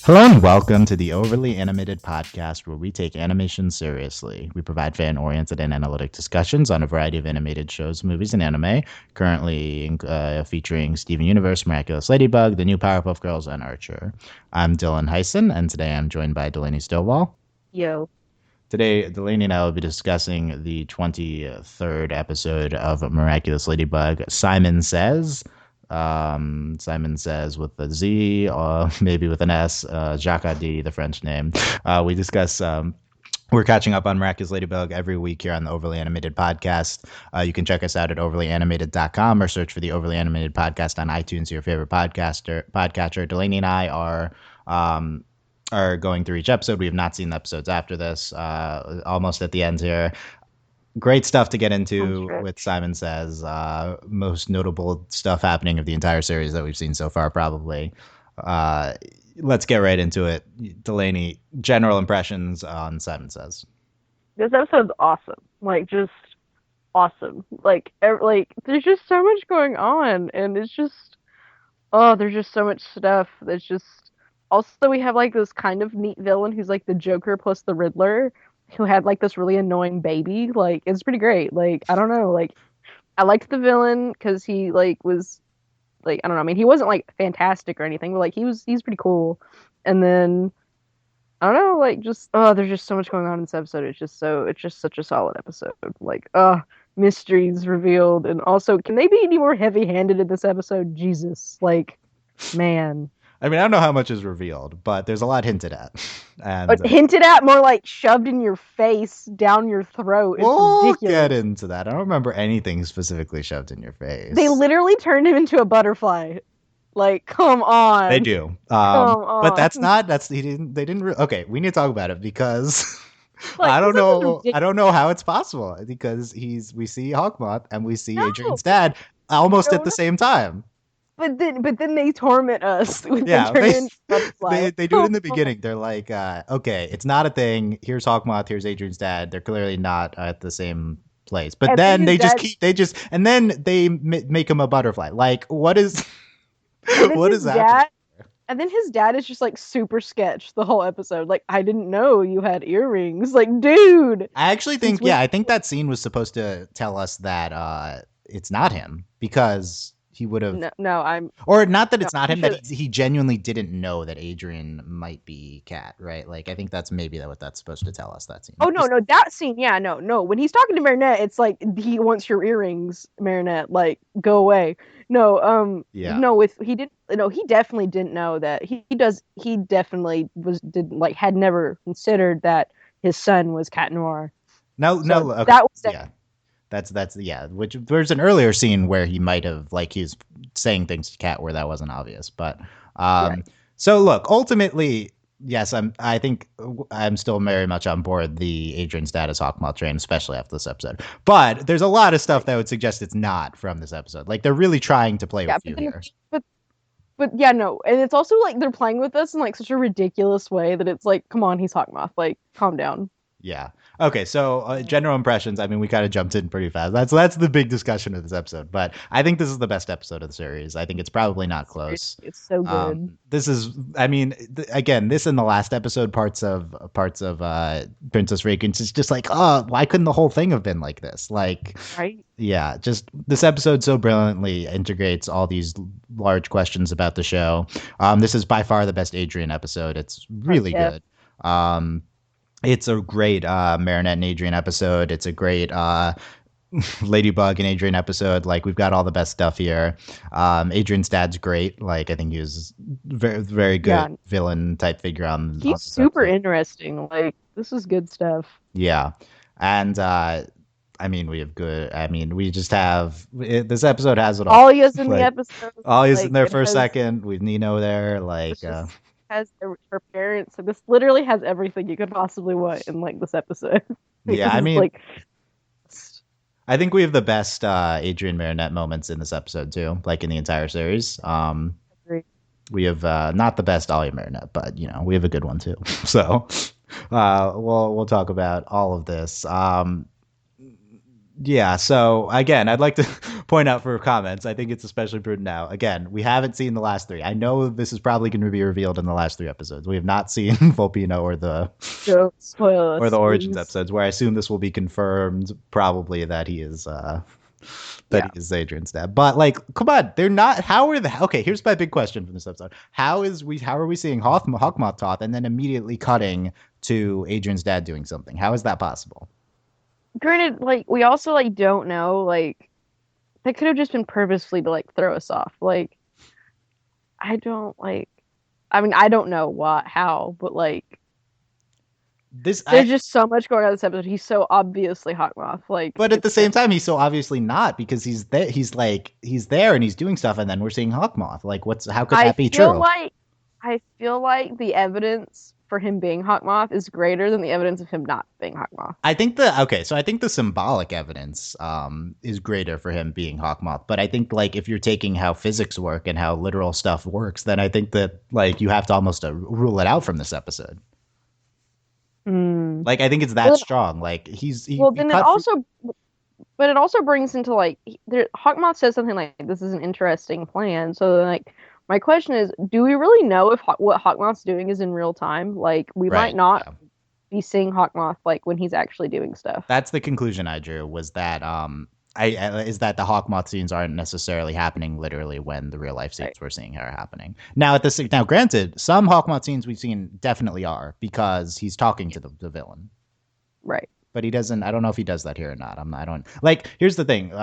Hello and welcome to the Overly Animated Podcast, where we take animation seriously. We provide fan-oriented and analytic discussions on a variety of animated shows, movies, and anime, currently featuring Steven Universe, Miraculous Ladybug, the new Powerpuff Girls, and Archer. I'm Dylan Hysen, and today I'm joined by Delaney Stovall. Yo. Today, Delaney and I will be discussing the 23rd episode of Miraculous Ladybug, Simon Says. Simon Says with a Z, maybe with an S, Jacques D, the French name. We discuss we're catching up on Miraculous Ladybug every week here on the Overly Animated Podcast. You can check us out at overlyanimated.com or search for the Overly Animated Podcast on iTunes, your favorite podcatcher. Delaney and I are going through each episode. We have not seen the episodes after this. Almost at the end here. Great stuff to get into with Simon Says. Most notable stuff happening of the entire series that we've seen so far, probably. Let's get right into it. Delaney, general impressions on Simon Says. This episode's awesome. Just awesome. There's just so much going on, and it's just, there's just so much stuff that's just. Also, we have this kind of neat villain who's the Joker plus the Riddler, who had this really annoying baby. It's pretty great. I don't know. I liked the villain because he was I don't know. I mean, he wasn't fantastic or anything, but he's pretty cool. And then I don't know. There's just so much going on in this episode. It's just such a solid episode. Mysteries revealed, and also, can they be any more heavy-handed in this episode? Jesus, man. I mean, I don't know how much is revealed, but there's a lot hinted at. And hinted at, more shoved in your face, down your throat. It's ridiculous. Get into that. I don't remember anything specifically shoved in your face. They literally turned him into a butterfly. Come on. They do. But they didn't. Okay, we need to talk about it because I don't know how it's possible, because we see Hawkmoth and we see Adrian's dad almost at the same time. But then they torment us. They do it in the beginning. They're like, okay, it's not a thing. Here's Hawkmoth. Here's Adrian's dad. They're clearly not at the same place. But then they make him a butterfly. What is that? And then his dad is just super sketch the whole episode. I didn't know you had earrings. Dude. I actually think, I think that scene was supposed to tell us that it's not him, because he would have that he genuinely didn't know that Adrien might be Cat, right? I think that's maybe what that's supposed to tell us, that scene. Oh, no, that scene, no. When he's talking to Marinette, it's he wants your earrings, Marinette, go away. No, he definitely didn't know that. He definitely had never considered that his son was Cat Noir. Okay. That was That's which there's an earlier scene where he might have he's saying things to Cat where that wasn't obvious, but right. So look, ultimately, yes, I think I'm still very much on board the Adrian's dad as Hawkmoth train, especially after this episode. But there's a lot of stuff that would suggest it's not from this episode. They're really trying to play with you here. But yeah, no, and it's also they're playing with us in such a ridiculous way that it's come on, he's Hawkmoth, calm down. Yeah. Okay, so general impressions. I mean, we kind of jumped in pretty fast. That's the big discussion of this episode. But I think this is the best episode of the series. I think it's probably not close. It's so good. This is, I mean, again, this and the last episode, parts of Princess Radiance is just why couldn't the whole thing have been like this? Right? Yeah, just this episode so brilliantly integrates all these large questions about the show. This is by far the best Adrien episode. It's really good. It's a great Marinette and Adrien episode. It's a great Ladybug and Adrien episode. We've got all the best stuff here. Adrian's dad's great. I think he was very, very good villain type figure on. He's super interesting. This is good stuff. Yeah, and I mean, we have good. I mean, we just have this episode has it all. Alia's in the episode. Alia's in there for a second. With Nino there, has her parents. So this literally has everything you could possibly want in this episode. Yeah, I mean, I think we have the best Adrien Marinette moments in this episode too, in the entire series. We have not the best Alia Marinette, but we have a good one too. So we'll talk about all of this. Yeah, so again, I'd like to point out for comments, I think it's especially prudent now. Again, we haven't seen the last three. I know this is probably going to be revealed in the last three episodes. We have not seen Volpino Don't spoil or the us, Origins please. episodes, where I assume this will be confirmed probably that he is Yeah. Adrian's dad. But like, come on, they're not. How are the okay? Here's my big question from this episode: How are we seeing Hawkmoth Toth and then immediately cutting to Adrian's dad doing something? How is that possible? Granted, like we also like don't know, like that could have just been purposefully to like throw us off. Like I don't like I mean, I don't know what how, but like This I there's just so much going on in this episode. He's so obviously Hawkmoth. Like But at the it's same just time, he's so obviously not because he's there. He's there and he's doing stuff, and then we're seeing Hawkmoth. Like, what's how could I that be feel true? like I feel like the evidence for him being Hawkmoth is greater than the evidence of him not being Hawkmoth. So I think the symbolic evidence is greater for him being Hawkmoth. But I think like if you're taking how physics work and how literal stuff works, then I think that like you have to almost rule it out from this episode. Hmm. Like I think it's that Well, strong. Like well, he then it cut through. also, but it also brings into like Hawkmoth says something like, "This is an interesting plan." So then, like, my question is, do we really know if what Hawkmoth's doing is in real time? Like, we might Right. not Yeah. be seeing Hawkmoth like when he's actually doing stuff. That's the conclusion I drew was that is that the Hawkmoth scenes aren't necessarily happening literally when the real life scenes Right. we're seeing are happening. Now granted, some Hawkmoth scenes we've seen definitely are because he's talking to the villain. Right. But he doesn't. I don't know if he does that here or not. I don't like. Here's the thing.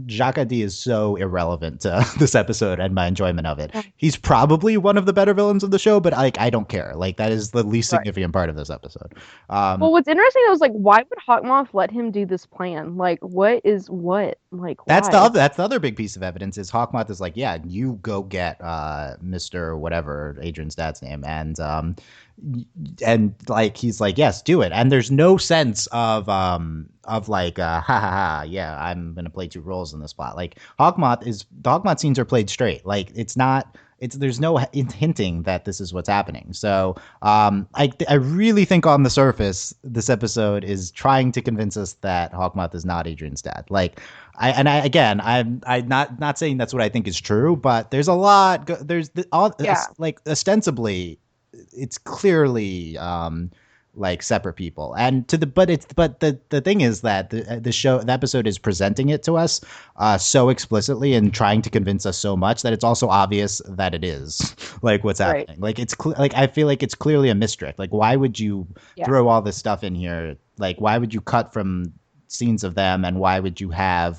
Jacques D is so irrelevant to this episode and my enjoyment of it. Yeah. He's probably one of the better villains of the show, but like I don't care. Like that is the least Right. significant part of this episode. Um, Well, what's interesting though is like, why would Hawkmoth let him do this plan? Like, what is what? Like, why? That's the other big piece of evidence is Hawkmoth is like, yeah, you go get Mr. whatever Adrian's dad's name, and like he's like, yes, do it. And there's no sense of like ha ha ha, yeah, I'm gonna play two roles in this plot. Like the Hawkmoth scenes are played straight. Like it's not. It's there's no hinting that this is what's happening. So I really think on the surface this episode is trying to convince us that Hawkmoth is not Adrian's dad. Like again, I'm not saying that's what I think is true, but there's a lot. There's Yeah. like ostensibly, it's clearly like separate people, and to the but the thing is that the episode is presenting it to us so explicitly and trying to convince us so much that it's also obvious that it is like what's Right. happening. Like like I feel like it's clearly a misdirect. Like why would you Yeah. throw all this stuff in here? Like why would you cut from scenes of them, and why would you have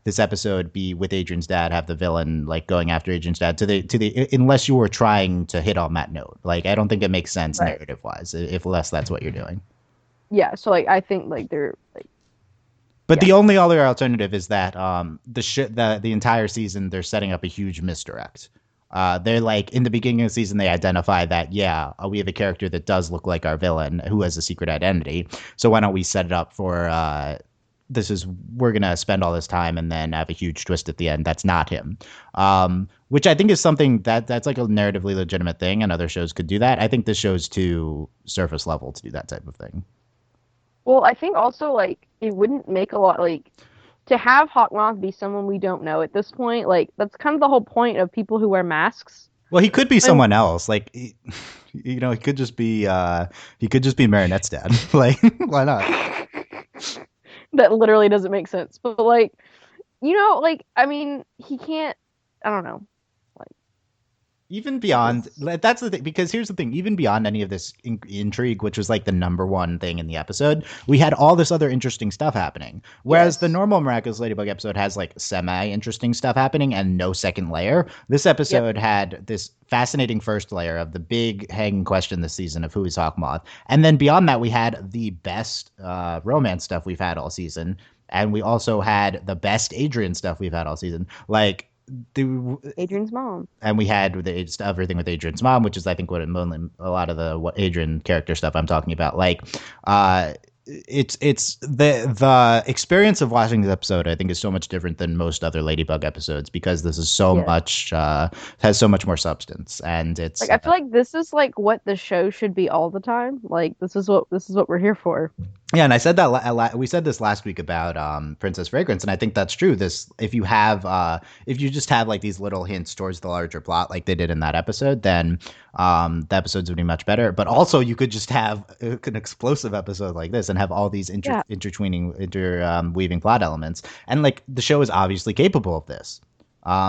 this episode be with Adrian's dad, have the villain like going after Adrian's dad to the unless you were trying to hit on that note. Like I don't think it makes sense Right. narrative wise if less that's what you're doing. Yeah. So like, I think like they're like, But yeah. the only other alternative is that the entire season they're setting up a huge misdirect. They're like in the beginning of the season they identify that yeah, we have a character that does look like our villain who has a secret identity. So why don't we set it up for this is we're gonna spend all this time and then have a huge twist at the end that's not him, which I think is something that's like a narratively legitimate thing, and other shows could do that. I think this show's too surface level to do that type of thing. Well, I think also like it wouldn't make a lot like to have Hawkmoth be someone we don't know at this point. Like that's kind of the whole point of people who wear masks. Well, he could be And someone else. Like, he could just be Marinette's dad. Like, why not? that literally doesn't make sense. But like, like I mean, he can't. I don't know. Like Even this. beyond that's the thing, because here's the thing, even beyond any of this intrigue, which was like the number one thing in the episode, we had all this other interesting stuff happening, whereas the Yes. normal Miraculous Ladybug episode has like semi interesting stuff happening and no second layer. This Yep. episode had this fascinating first layer of the big hanging question this season of who is Hawkmoth, and then beyond that we had the best romance stuff we've had all season, and we also had the best Adrian stuff we've had all season. Like the Adrian's mom. and we had everything with Adrian's mom, which is I think what a lot of the what Adrian character stuff I'm talking about. Like, it's the experience of watching this episode I think is so much different than most other Ladybug episodes because this is so Yes. much has so much more substance, and it's Like I feel like this is like what the show should be all the time. Like this is what we're here for. Yeah, and I said that we said this last week about Princess Fragrance, and I think that's true. This if you just have like these little hints towards the larger plot, like they did in that episode, then the episodes would be much better. But also, you could just have an explosive episode like this and have all these Yeah. weaving plot elements, and like the show is obviously capable of this.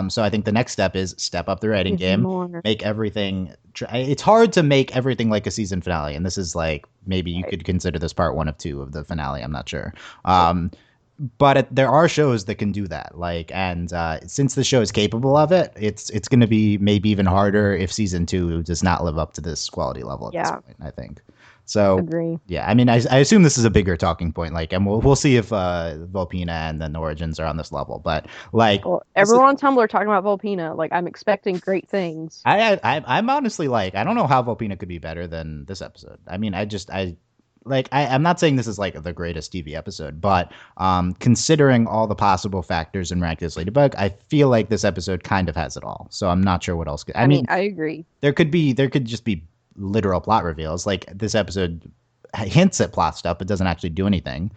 So I think the next step is step up the writing Even game, more. make everything. It's hard to make everything like a season finale, and this is like maybe you Right. could consider this part one of two of the finale. I'm not sure. But there are shows that can do that. Like, and since the show is capable of it, it's going to be maybe even harder if season two does not live up to this quality level at this Yeah. point. I think. So Agree. yeah, I mean, I assume this is a bigger talking point. Like, and we'll see if Volpina and then Origins are on this level. But like, Well, this is everyone on Tumblr talking about Volpina. Like, I'm expecting great things. I'm honestly like I don't know how Volpina could be better than this episode. I mean, I'm not saying this is like the greatest TV episode, but considering all the possible factors in Miraculous Ladybug, I feel like this episode kind of has it all. So I'm not sure what else. I I mean, mean, I agree. there could just be literal plot reveals. Like this episode hints at plot stuff, but doesn't actually do anything.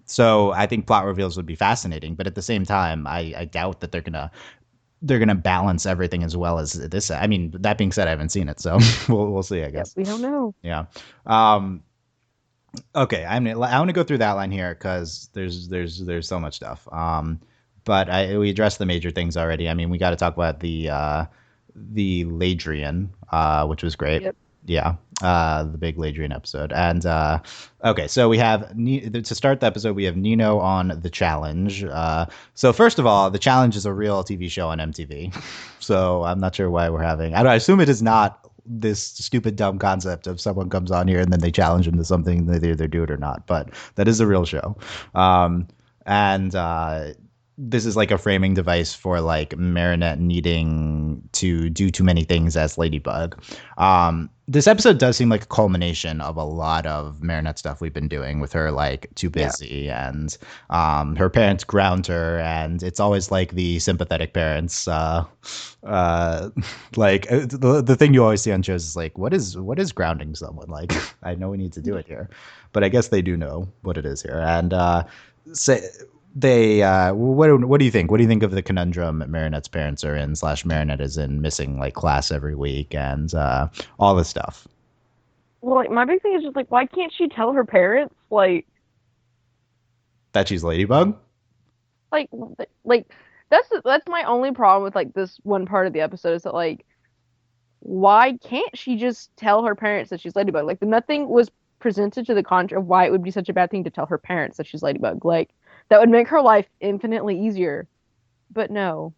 So I think plot reveals would be fascinating, but at the same time, I doubt that they're gonna balance everything as well as this. I mean, that being said, I haven't seen it, so we'll see. I Yep, guess. we don't know. Yeah. Um, okay. I want to go through that line here because there's so much stuff. But we addressed the major things already. I mean, we got to talk about the Ladrien, which was great. Yep. Yeah, the big Ladrien episode. And okay, so we have to start the episode. We have Nino on the challenge. So first of all, the challenge is a real TV show on MTV. So I'm not sure why we're having. I assume it is not this stupid dumb concept of someone comes on here and then they challenge them to something and they either do it or not. But that is a real show. And this is like a framing device for like Marinette needing to do too many things as Ladybug. This episode does seem like a culmination of a lot of Marinette stuff we've been doing with her like too Yeah. busy and her parents ground her, and it's always like the sympathetic parents. The thing you always see on shows is like, what is grounding someone? Like, I know we need to do it here, but I guess they do know what it is here, and say they what do you think? What do you think of the conundrum Marinette's parents are in / Marinette is in, missing like class every week and all this stuff? Well, like, my big thing is just like, why can't she tell her parents? That she's Ladybug? Like, like that's my only problem with like this one part of the episode is that like, why can't she just tell her parents that she's Ladybug? Like, nothing was presented to the contrary of why it would be such a bad thing to tell her parents that she's Ladybug. Like, that would make her life infinitely easier. But no.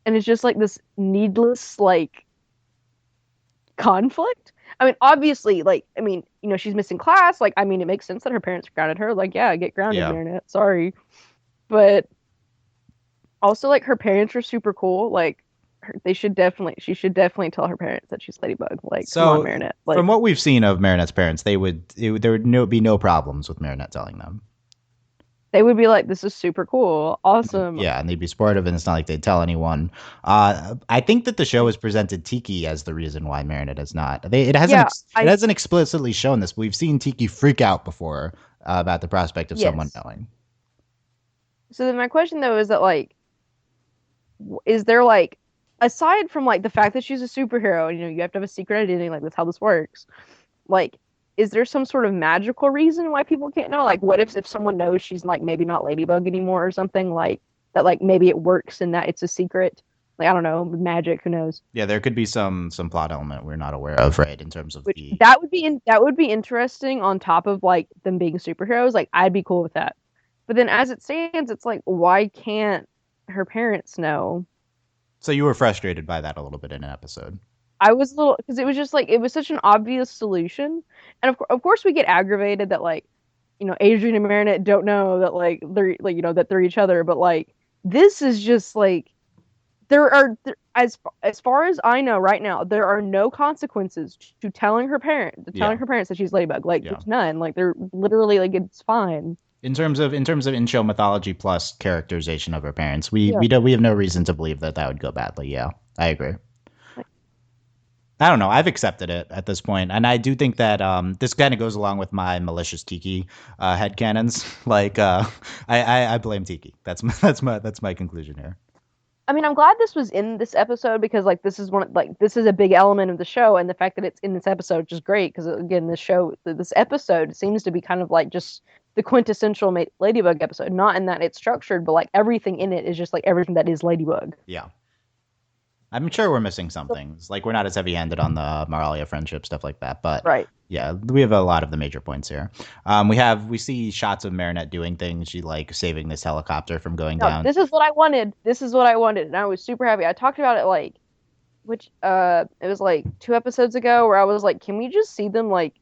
And it's just like this needless, like, conflict. I mean, obviously, like, I mean, she's missing class. Like, I mean, it makes sense that her parents grounded her. Like, yeah, get grounded, Yeah. Marinette. Sorry. But also, like, her parents are super cool. Like, she should definitely tell her parents that she's Ladybug. Like, come on, So Marinette. from Like, what we've seen of Marinette's parents, there would be no problems with Marinette telling them. they would be like, this is super cool. Awesome. Yeah, and they'd be supportive, and it's not like they'd tell anyone. I think that the show has presented Tiki as the reason why Marinette is not. Yeah, It hasn't explicitly shown this. But we've seen Tiki freak out before about the prospect of someone yes. knowing. So then my question though is that like, is there like, aside from like the fact that she's a superhero, and you have to have a secret identity, like that's how this works. Like, is there some sort of magical reason why people can't know? Like, what if someone knows she's like maybe not Ladybug anymore or something like that? Like maybe it works in that it's a secret. Like I don't know, magic. Who knows? Yeah, there could be some plot element we're not aware of, right? In terms of Which the that would be interesting on top of like them being superheroes. Like I'd be cool with that. But then as it stands, it's like why can't her parents know? So you were frustrated by that a little bit in an episode. I was a little because it was just like it was such an obvious solution, and of course we get aggravated that like Adrian and Marinette don't know that like they're like that they're each other, but like this is just like as far as I know right now there are no consequences to Yeah, telling her parents that she's Ladybug. Like yeah. there's none. Like they're literally like it's fine. In terms of in-show mythology plus characterization of her parents, we Yeah. we don't we have no reason to believe that would go badly. Yeah, I agree. I don't know. I've accepted it at this point, and I do think that this kind of goes along with my malicious Tiki headcanons. Like, I blame Tiki. That's my conclusion here. I mean, I'm glad this was in this episode because like this is a big element of the show, and the fact that it's in this episode is just great because again, this episode seems to be kind of like just the quintessential Ladybug episode. Not in that it's structured, but like everything in it is just like everything that is Ladybug. Yeah. I'm sure we're missing some things. Like we're not as heavy-handed on the Moralia friendship stuff like that, but Right. yeah, we have a lot of the major points here. We see shots of Marinette doing things. She like saving this helicopter from going No, down. this is what I wanted. This is what I wanted, and I was super happy. I talked about it like it was like 2 episodes ago where I was like, can we just see them like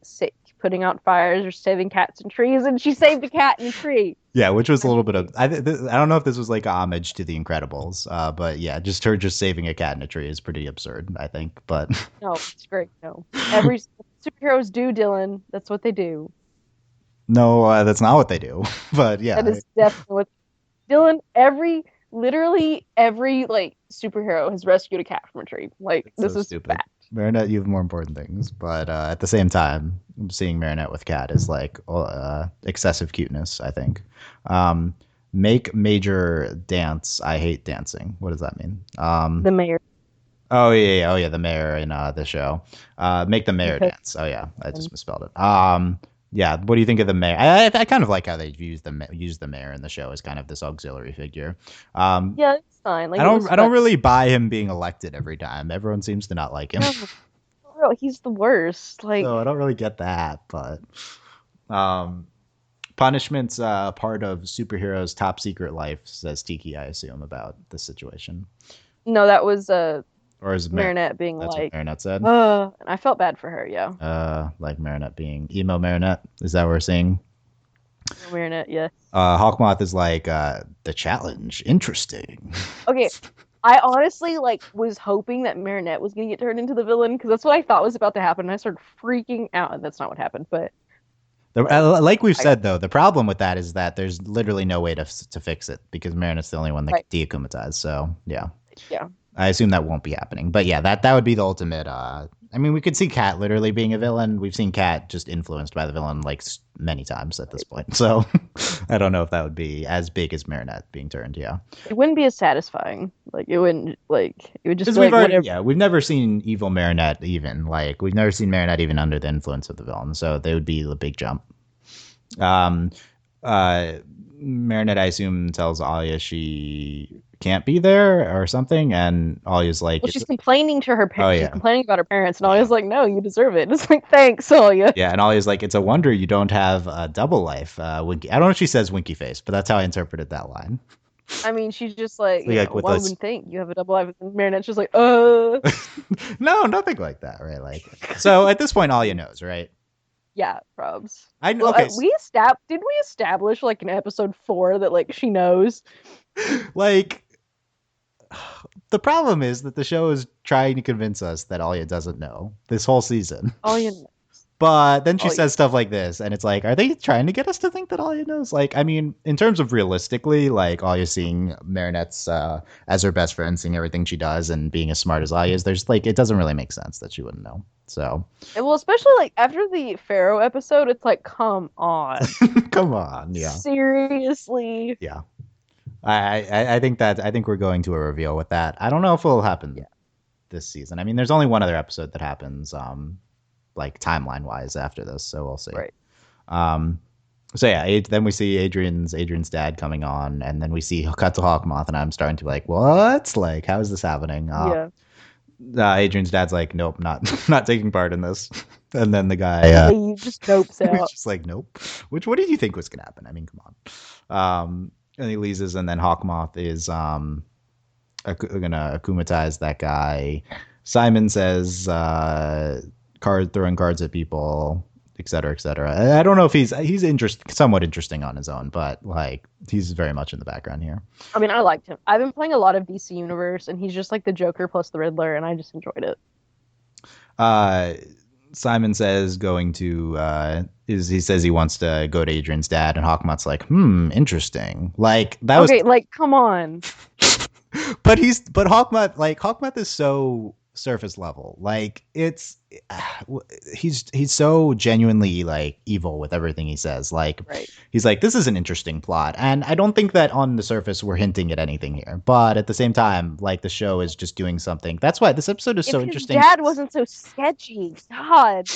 putting out fires or saving cats in trees? And she saved a cat in a tree. Yeah, which was a little bit of I don't know if this was like a homage to The Incredibles, but yeah, just her just saving a cat in a tree is pretty absurd, I think. But No, it's great. No, every superheroes do, Dylan. That's what they do. no, that's not what they do. But yeah, That is definitely what Dylan. Literally every like superhero has rescued a cat from a tree. Like it's this so is stupid. fact. Marinette, you have more important things, but at the same time, seeing Marinette with cat is like excessive cuteness. I think. Make major dance. I hate dancing. What does that mean? The mayor. Oh yeah, oh yeah, the mayor in the show. Make the mayor Okay. dance. Oh yeah, I just misspelled it. Yeah. What do you think of the mayor? I kind of like how they use the mayor in the show as kind of this auxiliary figure. Yeah, it's fine. Like I it was don't fun. really buy him being elected every time. Everyone seems to not like him, No, for real, he's the worst. Like so I don't really get that. But um, punishment's part of superheroes' top secret life, says Tiki. I assume about this situation, no, that was or is Marinette being that's what like, Marinette said? and I felt bad for her. Yeah, Like Marinette being emo Marinette. Is that what we're seeing? Marinette. Yes. Hawkmoth is like the challenge. Interesting. Okay. I honestly like was hoping that Marinette was gonna get turned into the villain because that's what I thought was about to happen. And I started freaking out, and that's not what happened. But like, Like we've I said though, the problem with that is that there's literally no way to fix it because Marinette's the only one that right, can deakumatize. So yeah, yeah, I assume that won't be happening. But yeah, that would be the ultimate. I mean, we could see Cat literally being a villain. We've seen Cat just influenced by the villain like many times at this point. So I don't know if that would be as big as Marinette being turned. Yeah, it wouldn't be as satisfying. Like it wouldn't like it would just because be like whatever. we've never seen evil Marinette even like we've never seen Marinette even under the influence of the villain. So they would be a big jump. Um, uh, Marinette, I assume, tells Alia she can't be there or something, and Alia's like, Well, she's complaining to her "Oh parents. She's yeah, complaining about her parents, and Alya's like, "No, you deserve it." It's like, "Thanks, Alya." yeah," and Alia's like, "It's a wonder you don't have a double life." Winky, I don't know if she says winky face, but that's how I interpreted that line. I mean, she's just like, Like with one us, would think you have a double life, and Marinette's just like, no, nothing like that, right? Like, so at this point, Alia knows, right? Yeah, probs. I Well, okay, did we establish like in episode 4 that like she knows? like the problem is that the show is trying to convince us that Alia doesn't know this whole season. Alia knows. But then she Alia. says stuff like this, and it's like, are they trying to get us to think that Alia knows? Like, I mean, in terms of realistically, like Alia seeing Marinette's as her best friend, seeing everything she does, and being as smart as Alia is, there's like, it doesn't really make sense that she wouldn't know. So, Well, especially like after the Pharaoh episode, it's like, come on, come on, yeah, seriously. yeah. I think we're going to a reveal with that. I don't know if it'll happen this season. I mean, there's only one other episode that happens, like timeline wise after this, so we'll see. Right. So yeah, then we see Adrian's dad coming on, and then we see cut to Hawkmoth, and I'm starting to be like, what? Like, how is this happening? Yeah. Adrian's dad's like, nope, not taking part in this. And then the guy, He just dopes he's out. just like, nope. What did you think was gonna happen? I mean, come on. And he leaves, and then Hawkmoth is gonna akumatize that guy. Simon says, throwing cards at people, et cetera, et cetera. I don't know if he's somewhat interesting on his own, but like he's very much in the background here. I mean, I liked him. I've been playing a lot of DC Universe, and he's just like the Joker plus the Riddler, and I just enjoyed it. Simon says he says he wants to go to Adrian's dad, and Hawkmoth's like, interesting. Like that Okay, like come on. but Hawkmoth is so surface level. Like it's he's so genuinely like evil with everything he says. Like Right. he's like, this is an interesting plot, and I don't think that on the surface we're hinting at anything here. But at the same time, like the show is just doing something. That's why this episode is If so his interesting. dad wasn't so sketchy, God.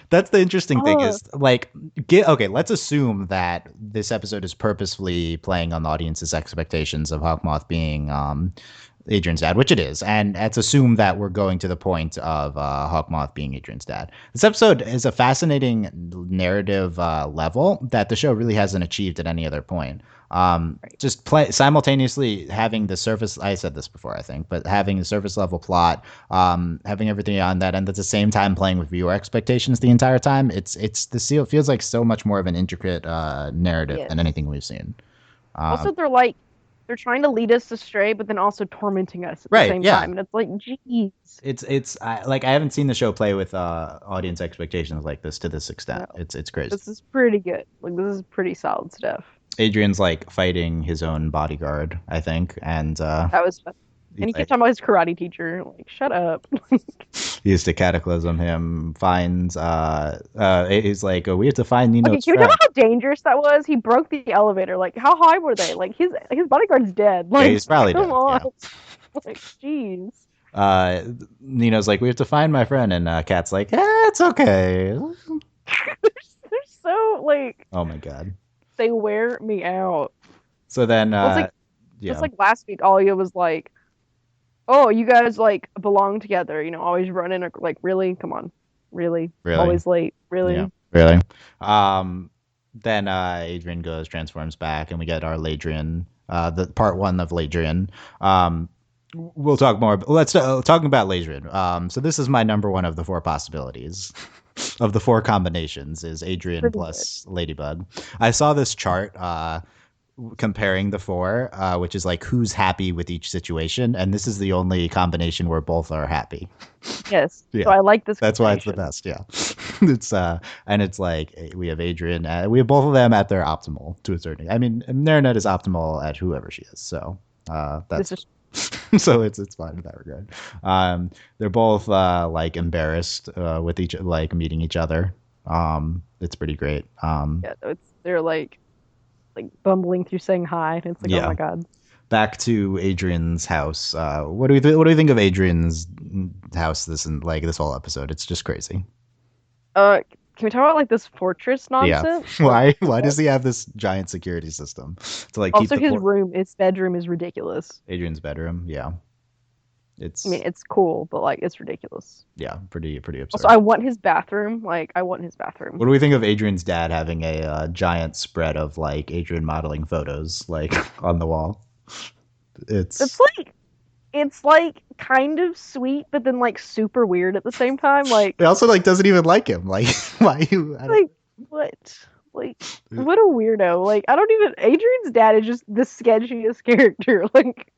That's the interesting thing Oh, is like get okay, let's assume that this episode is purposefully playing on the audience's expectations of Hawkmoth being Adrian's dad, which it is, and let's assume that we're going to the point of Hawkmoth being Adrian's dad. This episode is a fascinating narrative level that the show really hasn't achieved at any other point. right. Just play simultaneously having the surface. I said this before, I think, but having the surface level plot, having everything on that, and at the same time playing with viewer expectations the entire time. It's the seal feels like so much more of an intricate narrative than Yes. anything we've seen. Also, they're trying to lead us astray, but then also tormenting us at the Right? same Yeah. time. And it's like, geez. Like I haven't seen the show play with audience expectations like this to this extent. No, It's crazy. this is pretty good. Like, this is pretty solid stuff. Adrian's like fighting his own bodyguard, I think, and That was fun. he, And he kept like talking about his karate teacher. Like, shut up. he used to cataclysm him. Finds he's like, oh, we have to find Okay, Nino's can we talk friend. about how dangerous that was? He broke the elevator. Like, how high were they? Like, his bodyguard's dead. Yeah, Like, he's probably come dead. on. Yeah. Like, jeez. Uh, Nino's like, we have to find my friend, and Kat's like, it's okay. They're so like Oh my god. they wear me out. So then, Well, it's like just yeah, like last week, Alia was like, "Oh, you guys like belong together. You know, always running. Like, really? Come on, really? really. Always late. Yeah, Really? really. Then Adrian goes, transforms back, and we get our Ladrien, the part one of Ladrien. We'll talk more. Let's talking about Ladrien. So this is my number one of the four possibilities. Of the four combinations is Adrian Pretty good. plus Ladybug. I saw this chart comparing the four, which is like who's happy with each situation, and this is the only combination where both are happy. Yes. Yeah. So I like this. That's why it's the combination. best. Yeah, it's and it's like we have Adrian. We have both of them at their optimal to a certain. I mean, Marinette is optimal at whoever she is. So This that's is so it's fine in that regard. They're both like embarrassed with each like meeting each other. It's pretty great. yeah. They're like bumbling through saying hi, and it's like, oh Yeah. my god. Back to Adrian's house. What do we think of Adrian's house? This whole episode, it's just crazy. Can we talk about like this fortress Yeah. nonsense? Why does he have this giant security system to like keep Also, the his room, his bedroom is ridiculous. Adrian's bedroom? Yeah. I mean, It's it's cool, but like, it's ridiculous. yeah, pretty Also, absurd. I want his bathroom. Like, I want his bathroom. What do we think of Adrian's dad having a giant spread of like Adrian modeling photos like on the wall? It's It's like, it's like kind of sweet, but then like super weird at the same time. it also like doesn't even like him. Like why you Like what? Like what a weirdo. Like I don't even. Adrian's dad is just the sketchiest character. Like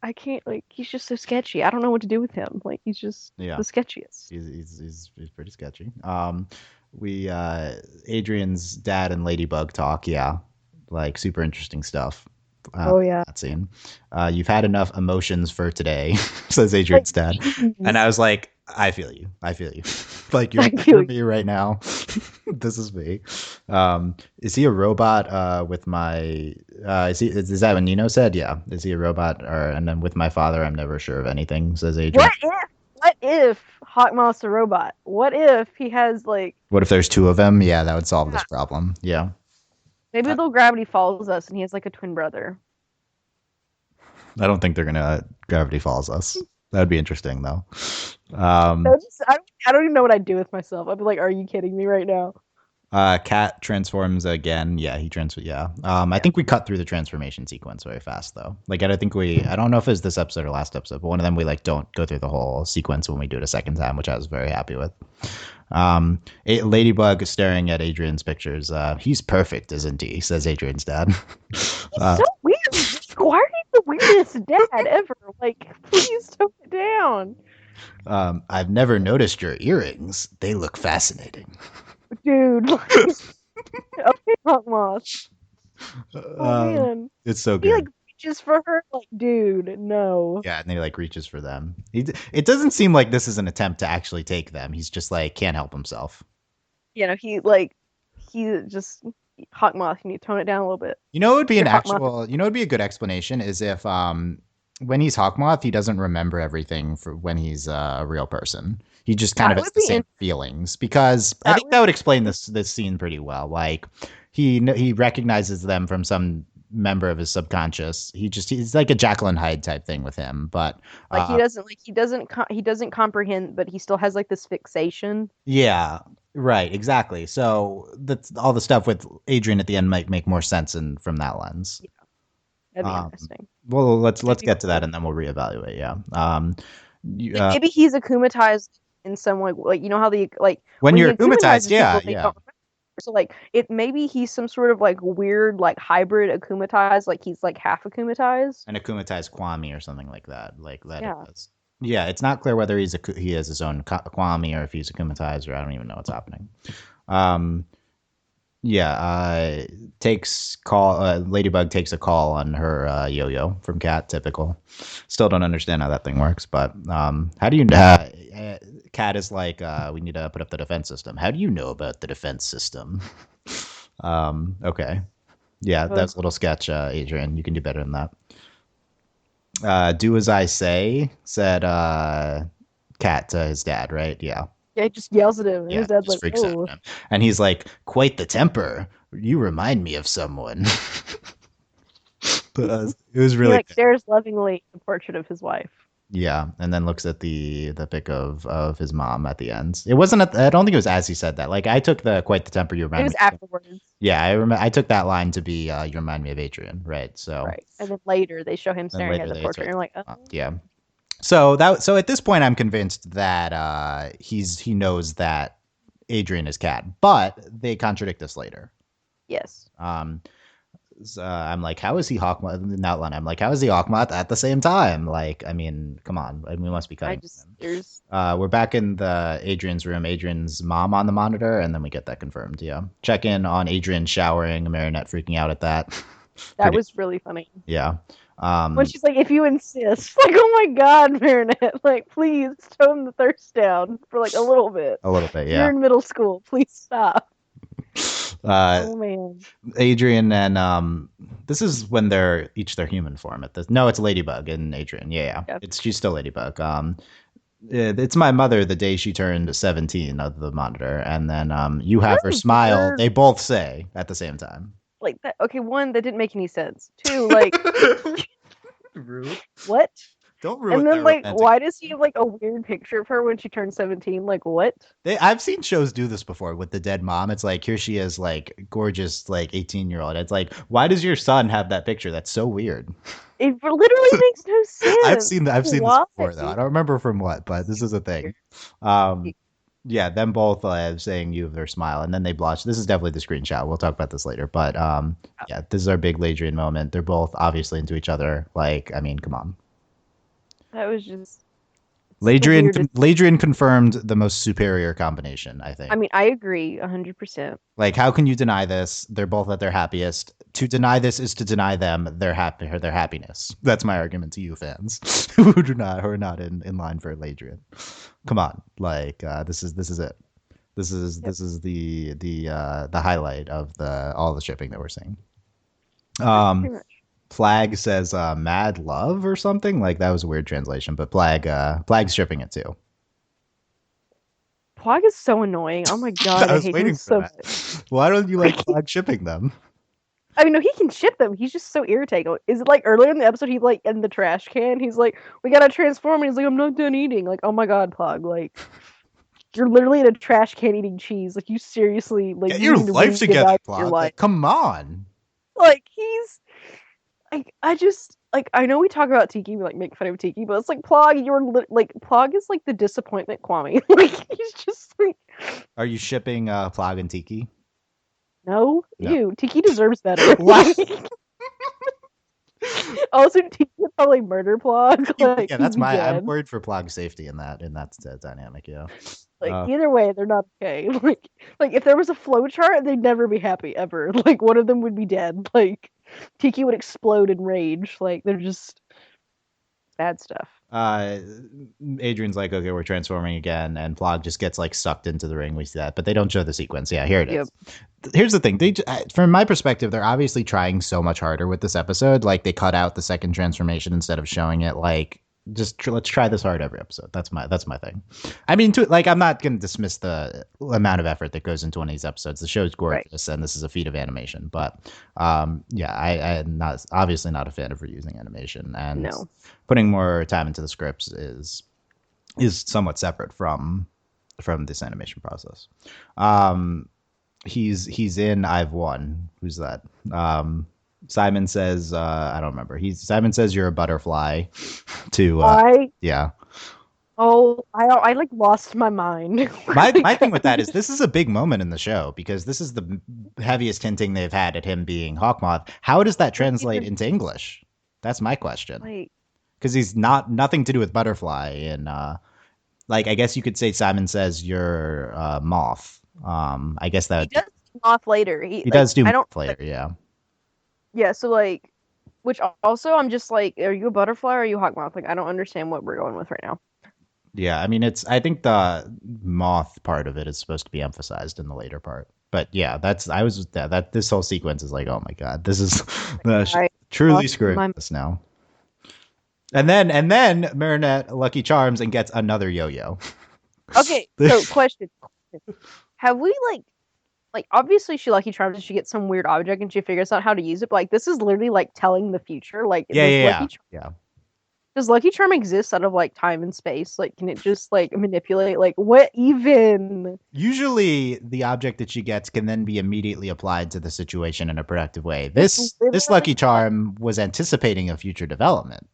I can't. Like he's just so sketchy. I don't know what to do with him. Like he's just yeah. the sketchiest. He's pretty sketchy. We Adrian's dad and Ladybug talk, yeah. Like super interesting stuff. Oh yeah. That scene. You've had enough emotions for today, says Like Adrian's dad. And I jeez. was like, I feel you. I feel you. Like I feel you're you. me right now. This is me. Is he a robot with my is that what Nino said? Yeah. Is he a robot or and then with my father I'm never sure of anything, says Adrian. What if Hawkmoth's a robot? What if he has like What if there's two of them? Yeah, that would solve yeah, this problem. Yeah. maybe I, little gravity follows us and he has like a twin brother. I don't think they're gonna gravity falls us. That'd be interesting though. No, Um, I don't even know what I'd do with myself. I'd be like, are you kidding me right now? Cat transforms again. Yeah, he transfer. Yeah. I Yeah. think we cut through the transformation sequence very fast though. Like I don't think we. I don't know if it's this episode or last episode, but one of them we like don't go through the whole sequence when we do it a second time, which I was very happy with. Ladybug is staring at Adrian's pictures. He's perfect, isn't he? Says Adrian's dad. He's uh, so weird. Why are you the weirdest dad ever? Like, please tone it down. I've never noticed your earrings. They look fascinating. Dude, like, okay, Hawkmoth. Oh Um, man. it's so He like good. reaches for her. Like, dude, no. Yeah, and he like reaches for them. It doesn't seem like this is an attempt to actually take them. He's just like can't help himself. He just Hawk Moth. Can you tone it down a little bit? You know, it would be an Your Hawk Moth. actual. You know, it'd be a good explanation is if when he's Hawkmoth, he doesn't remember everything for when he's a real person. He just kind of That has would the be same feelings because I that think would that would explain this scene pretty well. Like he recognizes them from some member of his subconscious. He's like a Jekyll and Hyde type thing with him, but like uh, he doesn't comprehend, but he still has like this fixation. yeah, right, exactly. So that's all the stuff with Adrian at the end might make more sense from that lens. Yeah, that'd be Um, interesting. well, That'd let's be get to that cool. and then we'll reevaluate. Yeah. You, Like maybe he's akumatized in some way. Like you know how when when he you're akumatized, akumatizes yeah, people, they yeah. don't remember. So like it maybe he's some sort of like weird like hybrid akumatized. Like he's like half akumatized. An akumatized Kwame or something like that. Like that it Yeah. is. Yeah, it's not clear whether he has his own Kwame or if he's akumatized or I don't even know what's happening. Um, yeah, takes call. Ladybug takes a call on her yo-yo from Cat. Typical. Still don't understand how that thing works, but how do you? Cat is like, we need to put up the defense system. How do you know about the defense system? Okay, yeah, Uh, that's a little sketch, Adrian. You can do better than that. Do as I say, said Cat to his dad, right? Yeah. yeah, he just yells at him, and Yeah, his dad's just like, freaks out "Oh." on him. And he's like, quite the temper. You remind me of someone. But it was He really like good. stares lovingly at the portrait of his wife. Yeah, and then looks at the pic of his mom at the end. It wasn't. I don't think it was as he said that. Like I took the quite the temper. You It remind was me. afterwards, Yeah, I remember. I took that line to be you remind me of Adrian, right? So right? And then later they show him then staring at later the they portrait, took. and you're like, Yeah. So at this point, I'm convinced that he knows that Adrian is Cat, but they contradict this later. yes." Um, I'm like, how is he Hawkmoth? In the outline, I'm like, how is he Hawkmoth at the same time? Like, I mean, come on, we must be I cutting just him. there's We're back in the Adrian's room. Adrian's mom on the monitor, and then we get that confirmed. Yeah, check in on Adrian showering. Marinette freaking out at that. that Pretty, was really funny. yeah. When she's like, "If you insist," like, "Oh my God, Marinette, like, please tone the thirst down for like a little bit. A little bit, You're yeah. in middle school. Please stop." Uh, Oh man. Adrian and this is when they're each their human form at this. No, it's Ladybug and Adrian. Yeah, yeah. Yeah. It's she's still Ladybug. It's my mother the day she turned 17 of the monitor, and then you Is have that her a smile. weird They both say at the same time. like that? Okay, one that didn't make any sense. Two, like, Rude. what? Don't ruin And then their like, romantic. why does he have like a weird picture of her when she turned 17? Like, what? I've seen shows do this before with the dead mom. It's like here she is, like gorgeous, like 18-year-old. It's like, why does your son have that picture? That's so weird. It literally makes no sense. I've seen this Why? before though. I don't remember from what, but this is a Weird. thing. Yeah, them both saying you of their smile, and then they blush. This is definitely the screenshot. We'll talk about this later, but yeah, this is our big Ladrian moment. They're both obviously into each other. Like, I mean, come on. That was just it's the weirdest. Ladrian confirmed the most superior combination. I I think. mean, I agree 100%. Like, how can you deny this? They're both at their happiest. To deny this is to deny them their happiness. That's my argument to you fans who are not in line for Ladrian. Come on, like this is it. Yep, This is the highlight of the all the shipping that we're seeing. yep, Um, pretty much. Plag says "mad love" or something like that was a weird translation, but Plag's shipping it too. Pog is so annoying. Oh my God, I I was hate him waiting for so that. much. Why don't you like Like, Plag shipping them? I mean, no, he can ship them. He's just so irritating. Is it like earlier in the episode? He like in the trash can. He's like, "We gotta transform," and he's like, "I'm not done eating." Like, oh my God, Pog. Like, you're literally in a trash can eating cheese. Like, you seriously like Get you your need to life together, reevaluate your Plag. life. Like, come on. Like, he's like, I just like I know we talk about Tiki, we like make fun of Tiki, but it's like Plog. Like Plog is like the disappointment Kwame. Like, he's just like, Are you shipping Plag and Tiki? no, No. ew. Tiki deserves better. What? Also, Tiki would probably murder Plog. Like, Yeah, he'd that's be my. I'm dead. worried for Plag's safety in that dynamic. Yeah. Like, Uh, either way, they're not okay. Like if there was a flow chart, they'd never be happy ever. Like one of them would be dead. Like Tiki would explode in rage. Like they're just bad stuff. uh Adrian's like, okay, we're transforming again, and Plog just gets like sucked into the ring. We see that, but they don't show the sequence. Yeah, here it Yep. is. Here's the thing, from my perspective, they're obviously trying so much harder with this episode. Like they cut out the second transformation instead of showing it. Like let's try this hard every episode. That's my thing. I mean, like, I'm not going to dismiss the amount of effort that goes into one of these episodes. The show's Right. gorgeous, and this is a feat of animation. But yeah, I'm not obviously not a fan of reusing animation, and No. putting more time into the scripts is somewhat separate from this animation process. He's in I've won. Who's that? Simon says, I don't remember. Simon says you're a butterfly to yeah. I like lost my mind. My thing with that is this is a big moment in the show because this is the heaviest hinting they've had at him being Hawkmoth. How does that translate into English? That's my question. Like, Because he's nothing to do with butterfly, and like, I guess you could say Simon says you're moth. I guess that he does moth later. he does do moth later. Yeah. Yeah. So like, which also I'm just like, are you a butterfly or are you Hawkmoth? Like, I don't understand what we're going with right now. Yeah, I mean, I think the moth part of it is supposed to be emphasized in the later part. But yeah, that this whole sequence is like, oh my god, this is truly screwing this now. And then Marinette Lucky Charms and gets another yo-yo. Okay, so question. Have we like obviously she Lucky Charms and she gets some weird object and she figures out how to use it, but like this is literally like telling the future. Like yeah. Does Lucky Charm exist out of like time and space? Like can it just like manipulate? Like what even? Usually the object that she gets can then be immediately applied to the situation in a productive way. This Lucky Charm was anticipating a future development.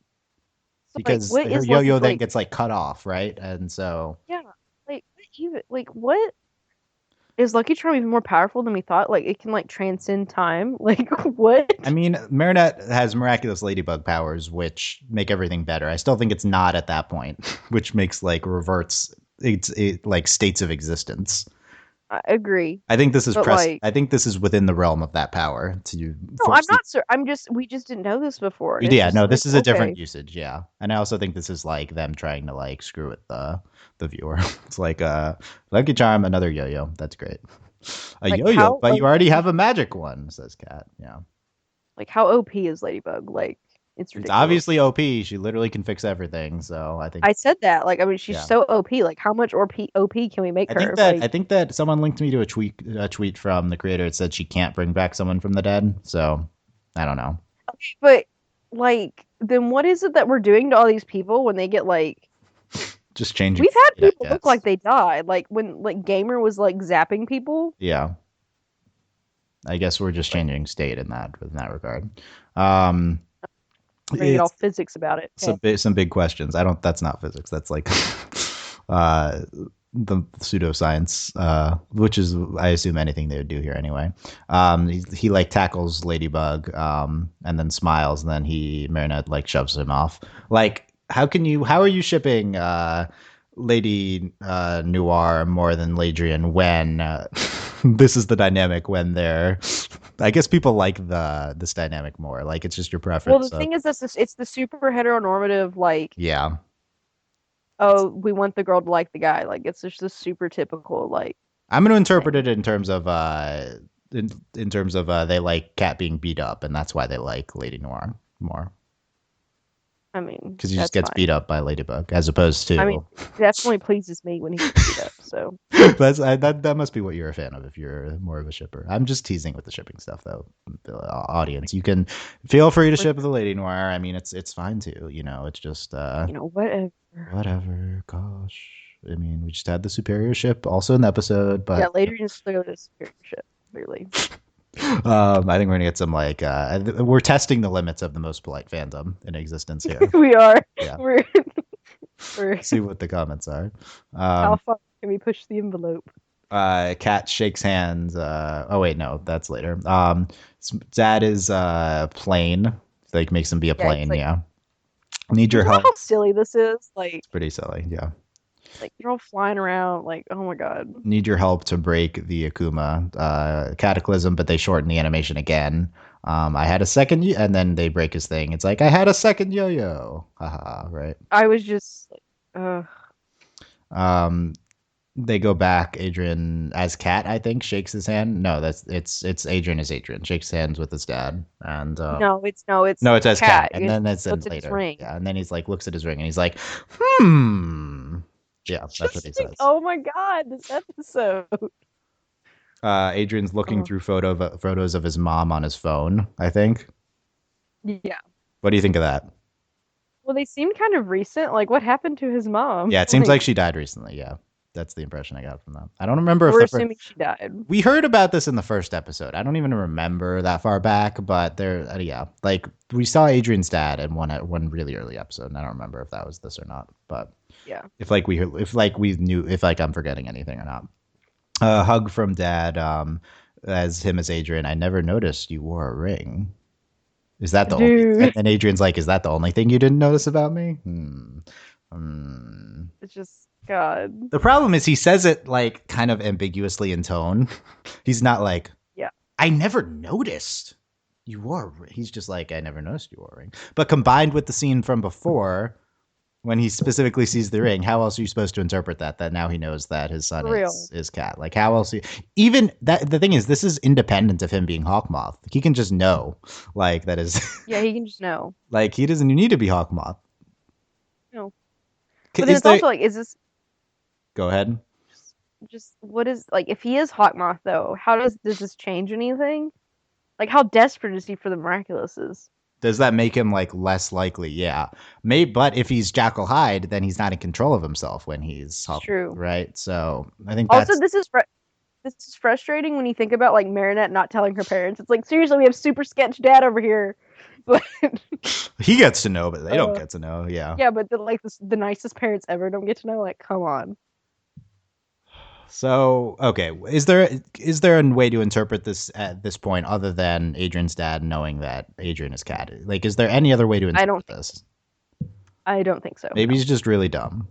Because like, her yo-yo then gets like cut off, right? And so yeah, what is Lucky Charm even more powerful than we thought? Like it can like transcend time. Like what? I mean, Marinette has Miraculous Ladybug powers, which make everything better. I still think it's not at that point, which makes like reverts like states of existence. I agree. I think this is I think this is within the realm of that power. No, I'm not sure. We just didn't know this before. Yeah, no, this is a different usage. Yeah, and I also think this is like them trying to like screw with the viewer. It's like Lucky Charm, another yo-yo. That's great. Yo-yo, but you already have a magic one, says Kat. Yeah. Like how OP is Ladybug? Like it's ridiculous. It's obviously OP. She literally can fix everything. So I think I said that. Like I mean, she's so OP. Like how much OP can we make her? I think that someone linked me to a tweet from the creator. It said she can't bring back someone from the dead. So I don't know. But like, then what is it that we're doing to all these people when they get like? Just changing. We've had people look like they died. Like when like Gamer was like zapping people. Yeah. I guess we're just changing state in that regard. We're gonna get all physics about it. Some big questions. That's not physics. That's like the pseudoscience, which is, I assume, anything they would do here anyway. He like tackles Ladybug, and then smiles, and then Marinette like shoves him off. Like, how are you shipping Lady Noir more than Ladrien when this is the dynamic when they're I guess people like this dynamic more. Like, it's just your preference. Well, the thing is, it's the super heteronormative, like, yeah. Oh, we want the girl to like the guy. Like, it's just the super typical, like. I'm going to interpret it in terms of in terms of they like Cat being beat up, and that's why they like Lady Noir more. I mean, because he just gets beat up by Ladybug, as opposed to. I mean, definitely pleases me when he gets beat up. So that must be what you're a fan of if you're more of a shipper. I'm just teasing with the shipping stuff, though. The audience, you can feel free to ship the Lady Noir. I mean, it's fine too. You know, it's just whatever. Whatever. Gosh, I mean, we just had the superior ship also in the episode, but yeah, Ladrien is clearly the superior ship. Clearly. I think we're gonna get some like we're testing the limits of the most polite fandom in existence here. We are. Yeah. We're see what the comments are. How far can we push the envelope? Cat shakes hands. Oh wait, no, that's later. Dad is plane. Like, makes him be a plane. Like, yeah. Need your help. How silly this is. Like, it's pretty silly. Yeah. Like, you're all flying around, like, oh my god. Need your help to break the Akuma Cataclysm, but they shorten the animation again. I had a second, and then they break his thing. It's like I had a second yo-yo, haha, right? I was just like, Um, they go back. Adrian as Cat, I think, shakes his hand. No, it's Adrian as Adrian shakes hands with his dad, and no, it's no, it's as Cat, Cat. and then that's in Looks at his later. ring. Yeah, and then he's like looks at his ring and he's like, hmm. Yeah, that's what he Just like, says. oh my god, this episode. Adrian's looking Oh, through photos of his mom on his phone, I think. yeah. What do you think of that? Well, they seem kind of recent. Like, what happened to his mom? Yeah, it seems like Like, she died recently. Yeah, that's the impression I got from that. I don't remember if we're assuming she died. we heard about this in the first episode. I don't even remember that far back, but yeah, like we saw Adrian's dad in one really early episode, and I don't remember if that was this or not. But Yeah. if we knew if like I'm forgetting anything or not. Hug from dad, as him as Adrian. I never noticed you wore a ring. Is that the only? Dude, And Adrian's like, is that the only thing you didn't notice about me? Hmm. it's just God. The problem is he says it like kind of ambiguously in tone. He's not like, Yeah. I never noticed you wore a ring. He's just like, I never noticed you wore a ring. But combined with the scene from before, when he specifically sees the ring, how else are you supposed to interpret that? That now he knows that his son For real. is Cat. Like how else? Even that the thing is, this is independent of him being Hawkmoth. He can just know, like that is, Yeah, he can just know. like he doesn't need to be Hawkmoth. No. But then Is it's there? also like, is this Go ahead. just what is like if he is Hawkmoth though, how does this change anything? Like how desperate is he for the miraculouses? Does that make him like less likely? Yeah, may. But if he's Jackal Hyde, then he's not in control of himself when he's It's true. right. So I think Also, that's this is frustrating when you think about like Marinette not telling her parents. It's like seriously, we have super sketch dad over here, but he gets to know, but they don't uh, get to know. Yeah. yeah, but the nicest parents ever don't get to know. Like, come on. So okay, is there a way to interpret this at this point other than Adrian's dad knowing that Adrian is Cat? Like, is there any other way to I don't interpret think this? I don't think so. Maybe No. he's just really dumb.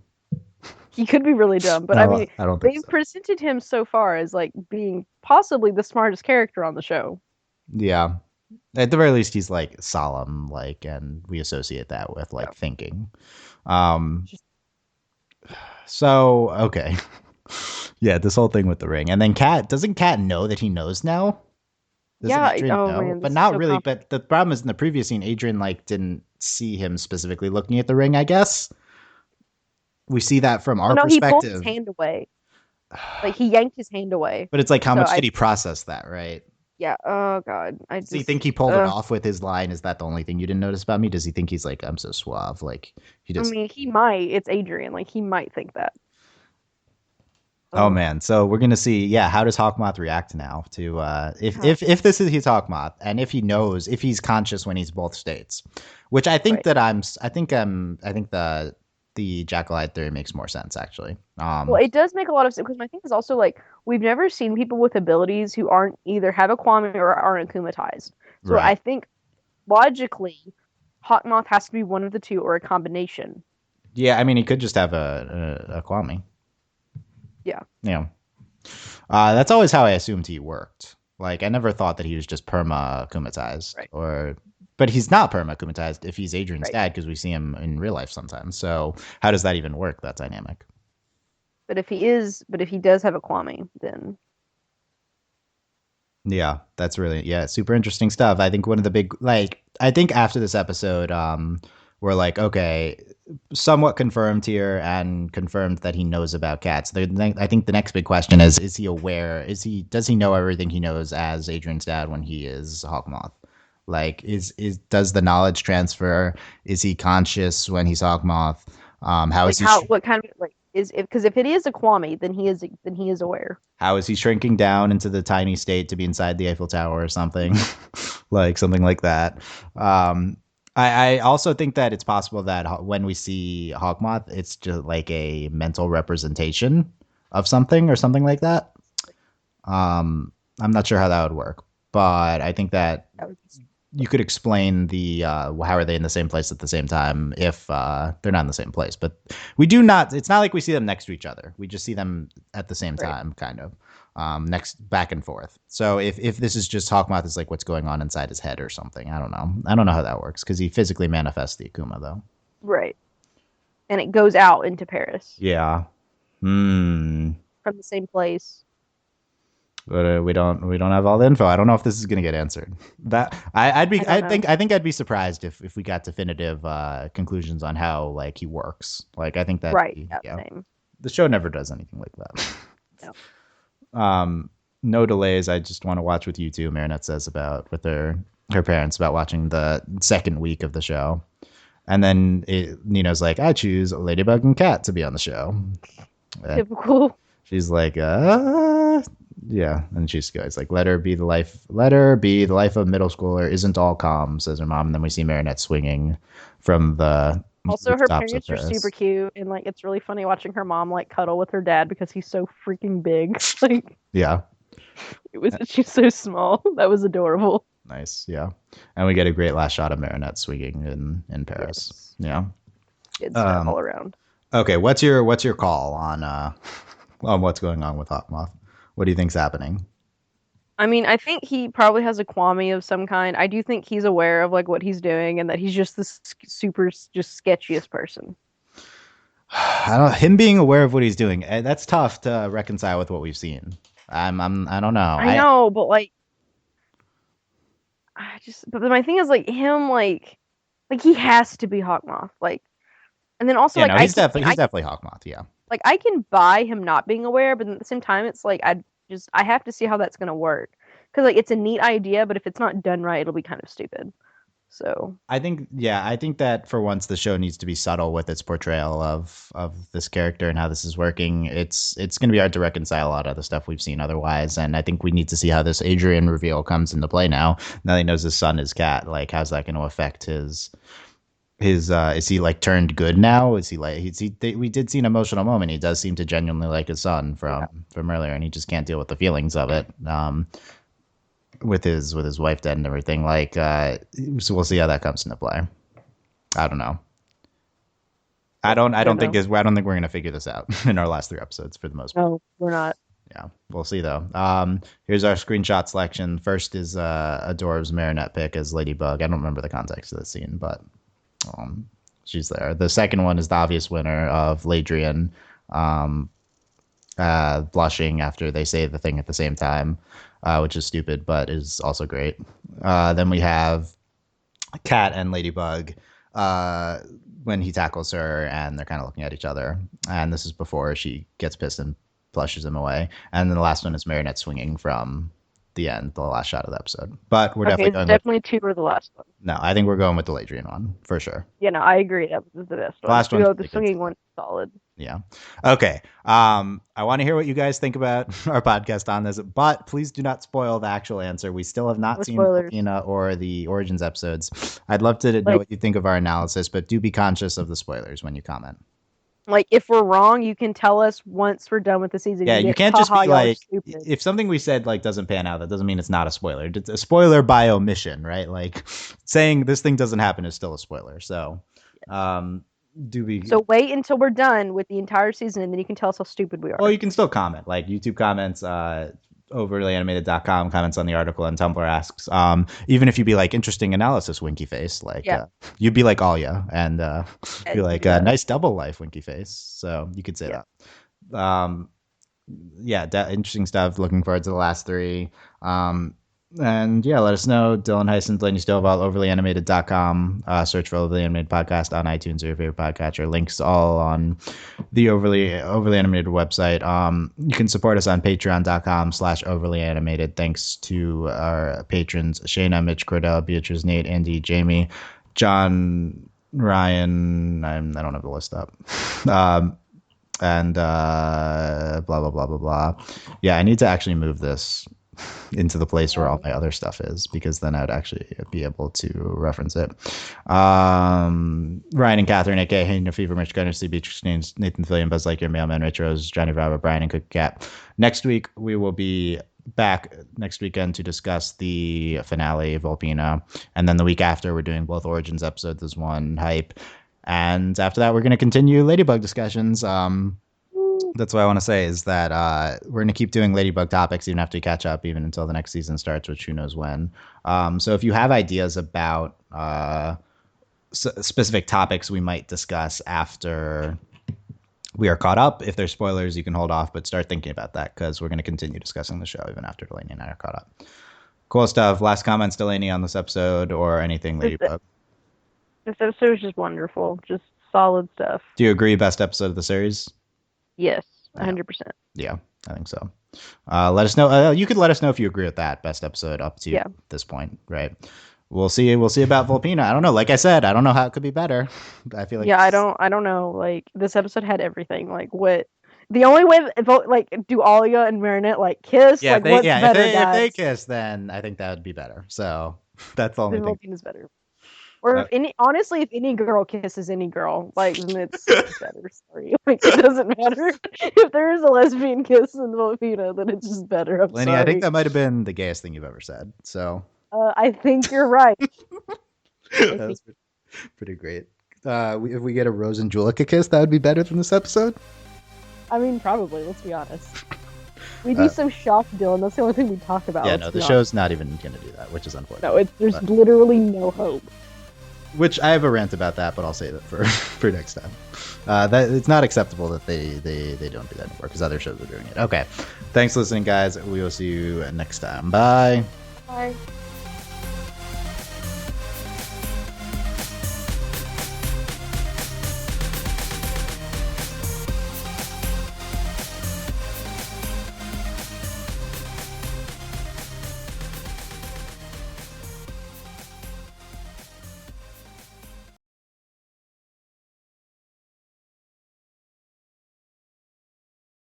He could be really dumb, but I No, mean, I don't think they've so. presented him so far as like being possibly the smartest character on the show. Yeah. At the very least, he's like solemn, like, and we associate that with Yeah. like thinking. Um, Just, so okay. Yeah, this whole thing with the ring. And then Cat know that he knows now? Doesn't yeah. Adrian Oh know? man, But this is not so really. complicated. But the problem is in the previous scene, Adrian like didn't see him specifically looking at the ring, I guess. We see that from Well, our no, he pulled his perspective. hand away. Like he yanked his hand away. But it's like how So much I did he process that, right? yeah. Oh god, I Does he just think he pulled it off with his line? Is that the only thing you didn't notice about me? Does he think he's like, I'm so suave? Like he I just mean, he might. It's Adrian. Like he might think that. Oh Oh, man, so we're gonna see. Yeah, how does Hawkmoth react now to if God. if this is his Hawkmoth, and if he knows if he's conscious when he's both states, which I think Right. that I think the Jackal-eyed theory makes more sense actually. Well, it does make a lot of sense because my thing is also like we've never seen people with abilities who aren't either have a Kwame or aren't akumatized. So Right. I think logically, Hawkmoth has to be one of the two or a combination. Yeah, I mean he could just have a Kwame. Yeah. You know, that's always how I assumed he worked. Like I never thought that he was just perma akumatized Right. or. But he's not perma akumatized if he's Adrian's Right. dad because we see him in real life sometimes. So how does that even work? That dynamic. But if he does have a Kwame, then Yeah, that's really super interesting stuff. I think one of the big I think after this episode, we're like, okay, somewhat confirmed here and confirmed that he knows about cats. I think the next big question is he aware? Does he know everything he knows as Adrian's dad when he is Hawkmoth? Like, does the knowledge transfer? Is he conscious when he's Hawkmoth? How is like he? how what kind of like is if because if it is a Kwame, then he is aware. How is he shrinking down into the tiny state to be inside the Eiffel Tower or something? Like something like that. I also think that it's possible that when we see Hawkmoth, it's just like a mental representation of something or something like that. I'm not sure how that would work, but I think that That would be you could explain the how are they in the same place at the same time if they're not in the same place. But we do not. It's not like we see them next to each other. We just see them at the same right. time, kind of. next back and forth. So if this is just Hawkmoth is like what's going on inside his head or something, I don't know. I don't know how that works because he physically manifests the Akuma though. Right. And it goes out into Paris Yeah. Hmm. from the same place. But we don't have all the info. I don't know if this is going to get answered. That I'd be I don't know. I think I'd be surprised if we got definitive conclusions on how like he works. Like I think that Right. Yeah, yeah, same. the show never does anything like that. No. No delays. I just want to watch with you too. Marinette says about with her parents about watching the second week of the show, and then Nino's like, I choose Ladybug and Cat to be on the show. And Typical. she's like, yeah, and she goes like, let her be the life of a middle schooler. Isn't all calm, says her mom. And then we see Marinette swinging from the Also, her rooftops of parents are super Paris. cute, and like it's really funny watching her mom like cuddle with her dad because he's so freaking big. Like Yeah, she's so small. That was adorable. nice. Yeah, and we get a great last shot of Marinette swinging in Paris. Yes, Yeah. good stuff Um, all around. okay, what's your call on on what's going on with Hawkmoth? What do you think's happening? I mean, I think he probably has a Kwame of some kind. I do think he's aware of like what he's doing and that he's just this super just sketchiest person. I don't. Him being aware of what he's doing, that's tough to reconcile with what we've seen. I don't know. I know, but like I just but my thing is like he has to be Hawkmoth. Like and then also Yeah, like no, I he's can definitely I Hawkmoth. Yeah. like I can buy him not being aware, but at the same time it's like I have to see how that's gonna work. Because like it's a neat idea, but if it's not done right, it'll be kind of stupid. So I think that for once the show needs to be subtle with its portrayal of this character and how this is working. It's going to be hard to reconcile a lot of the stuff we've seen otherwise, and I think we need to see how this Adrian reveal comes into play now. Now that he knows his son is Cat, like how's that going to affect his is he like turned good now? Is he like we did see an emotional moment. He does seem to genuinely like his son yeah. from earlier, and he just can't deal with the feelings of it. With his wife dead and everything. Like, so we'll see how that comes into play. I don't know. Don't know. I don't think we're gonna figure this out in our last three episodes for the most part. No, we're not. Yeah, we'll see though. Here's our screenshot selection. First is Adorb's Marinette pick as Ladybug. I don't remember the context of the scene, but she's there. The second one is the obvious winner of Ladrien, blushing after they say the thing at the same time, which is stupid, but is also great. Then we have Cat and Ladybug when he tackles her, and they're kind of looking at each other. And this is before she gets pissed and flushes him away. And then the last one is Marinette swinging from the end, the last shot of the episode. But we're Okay, definitely it's going with definitely two or the last one. no. I think we're going with the Ladrien one for sure. Yeah, no, I agree. That was the best The one. last one's The really good. swinging one, solid. Yeah. Okay. I want to hear what you guys think about our podcast on this, but please do not spoil the actual answer. We still have not No seen spoilers. Volcana or the Origins episodes. I'd love to know Like, what you think of our analysis, but do be conscious of the spoilers when you comment. like if we're wrong, you can tell us once we're done with the season. Yeah, You you get, can't just haha, be y'all are like, stupid. if something we said like doesn't pan out, that doesn't mean it's not a spoiler. It's a spoiler by omission, right? Like saying this thing doesn't happen is still a spoiler. So, do we? So wait until we're done with the entire season, and then you can tell us how stupid we are. Well, you can still comment, like YouTube comments, overlyanimated.com comments on the article, and Tumblr asks. Even if you be like interesting analysis, winky face, like Yeah. you'd be like Alia and be like yeah. nice double life, winky face. So you could say Yeah. that. Yeah, interesting stuff. Looking forward to the last three. And yeah, let us know. Dylan Hysen, Delaney Stovall, overlyanimated.com. Search for Overly Animated Podcast on iTunes or your favorite podcatcher. Links all on the Overly Animated website. You can support us on patreon.com/overly animated. Thanks to our patrons Shayna, Mitch, Cordell, Beatrice, Nate, Andy, Jamie, John, Ryan. I don't have the list up. And blah blah blah blah blah. Yeah, I need to actually move this into the place where all my other stuff is, because then I'd actually be able to reference it. Ryan and Catherine, aka Hayden Fever, Mitch Gunner, Steve Beatrice, Nathan Fillion, Buzz Lightyear, Mailman, Rich Rose, Johnny Bravo, Brian, and Cook Cat. Next week we will be back next weekend to discuss the finale, Volpina, and then the week after we're doing both Origins episodes as one hype. And after that, we're going to continue Ladybug discussions. That's what I want to say is that we're going to keep doing Ladybug topics even after we catch up, even until the next season starts, which who knows when. So if you have ideas about specific topics we might discuss after we are caught up, if there's spoilers, you can hold off, but start thinking about that because we're going to continue discussing the show even after Delaney and I are caught up. Cool stuff. Last comments, Delaney, on this episode or anything Ladybug? This episode was just wonderful. Just solid stuff. Do you agree best episode of the series? Yes, Yeah. 100%. Yeah, I think so. Let us know. You could let us know if you agree with that best episode up to this point, right? We'll see. We'll see about Volpina. I don't know. Like I said, I don't know how it could be better. I feel like I don't know. Like this episode had everything. Like what? The only way, like, do Alia and Marinette like kiss? Yeah, like, what's better, if they guys? kiss, then I think that would be better. So that's the only Then thing. Volpina's better. Or if any girl kisses any girl, like then it's better. Sorry, like it doesn't matter if there is a lesbian kiss in Volpina, then it's just better. I'm Lenny, sorry. I think that might have been the gayest thing you've ever said. So I think you're right. that's pretty great. If we get a Rose and Julika kiss, that would be better than this episode. I mean, probably. Let's be honest. We do some shock, Dylan. That's the only thing we talk about. Yeah, no, the show's not even going to do that, which is unfortunate. No, there's literally no hope. Which I have a rant about that, but I'll save it for next time. That it's not acceptable that they don't do that anymore because other shows are doing it. Okay, thanks for listening, guys. We will see you next time. Bye. Bye.